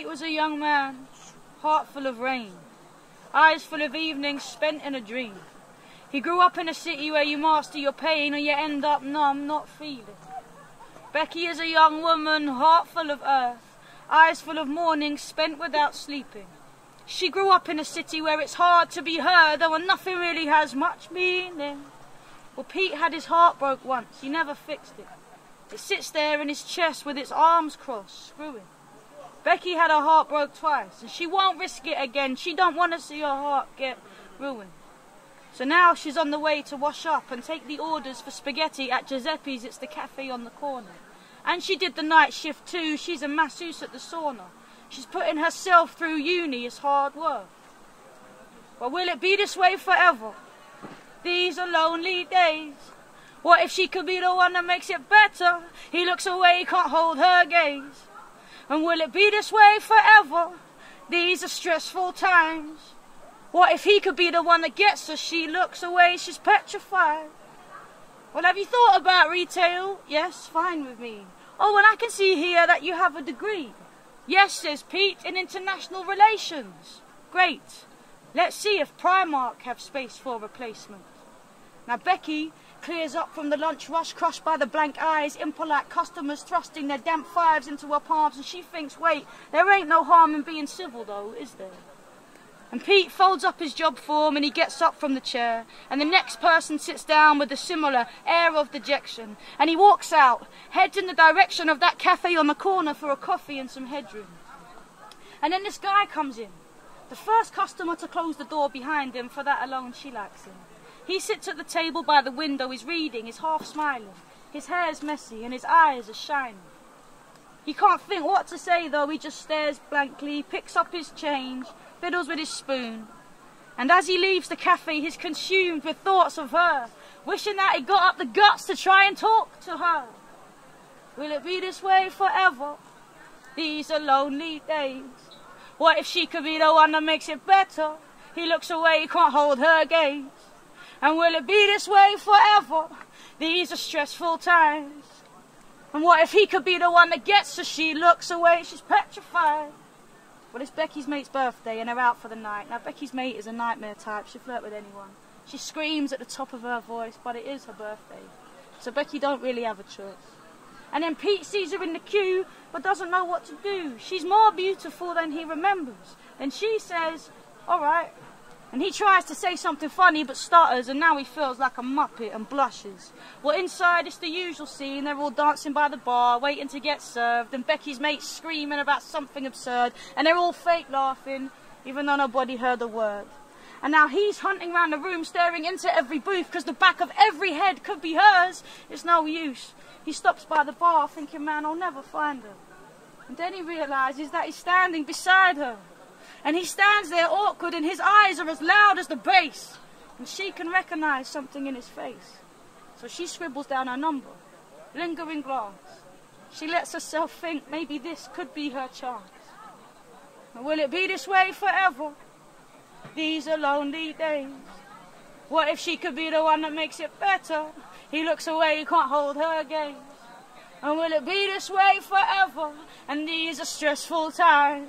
was a young man, heart full of rain, eyes full of evenings spent in a dream. He grew up in a city where you master your pain or you end up numb, not feeling. Becky is a young woman, heart full of earth, eyes full of mornings spent without sleeping. She grew up in a city where it's hard to be heard, though nothing really has much meaning. Well, Pete had his heart broke once, he never fixed it. It sits there in his chest with its arms crossed, screwing. Becky had her heart broke twice, and she won't risk it again. She don't want to see her heart get ruined. So now she's on the way to wash up and take the orders for spaghetti at Giuseppe's. It's the cafe on the corner. And she did the night shift too. She's a masseuse at the sauna. She's putting herself through uni. It's hard work. But will it be this way forever? These are lonely days. What if she could be the one that makes it better? He looks away, can't hold her gaze. And will it be this way forever? These are stressful times. What if he could be the one that gets her? She looks away, she's petrified. Well, have you thought about retail? Yes, fine with me. Oh, and I can see here that you have a degree. Yes, says Pete, in international relations. Great. Let's see if Primark have space for replacement. Now Becky clears up from the lunch rush, crushed by the blank eyes, impolite customers thrusting their damp fives into her palms, and she thinks, wait, there ain't no harm in being civil though, is there? And Pete folds up his job form and he gets up from the chair, and the next person sits down with a similar air of dejection, and he walks out, heads in the direction of that cafe on the corner for a coffee and some headroom. And then this guy comes in, the first customer to close the door behind him. For that alone she likes him. He sits at the table by the window, he's reading, he's half smiling. His hair's messy and his eyes are shining. He can't think what to say though, he just stares blankly, picks up his change, fiddles with his spoon. And as he leaves the cafe, he's consumed with thoughts of her, wishing that he got up the guts to try and talk to her. Will it be this way forever? These are lonely days. What if she could be the one that makes it better? He looks away, he can't hold her gaze. And will it be this way forever? These are stressful times. And what if he could be the one that gets her? She looks away, she's petrified. Well, it's Becky's mate's birthday and they're out for the night. Now, Becky's mate is a nightmare type. She'll flirt with anyone. She screams at the top of her voice, but it is her birthday. So Becky don't really have a choice. And then Pete sees her in the queue, but doesn't know what to do. She's more beautiful than he remembers. And she says, all right. And he tries to say something funny, but stutters, and now he feels like a muppet and blushes. Well, inside it's the usual scene. They're all dancing by the bar, waiting to get served, and Becky's mate's screaming about something absurd, and they're all fake laughing, even though nobody heard a word. And now he's hunting around the room, staring into every booth, because the back of every head could be hers. It's no use. He stops by the bar, thinking, man, I'll never find her. And then he realises that he's standing beside her. And he stands there awkward, and his eyes are as loud as the bass. And she can recognise something in his face. So she scribbles down her number, lingering glance. She lets herself think maybe this could be her chance. And will it be this way forever? These are lonely days. What if she could be the one that makes it better? He looks away, he can't hold her gaze. And will it be this way forever? And these are stressful times.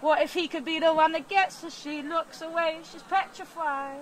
What if he could be the one that gets her? She looks away, she's petrified.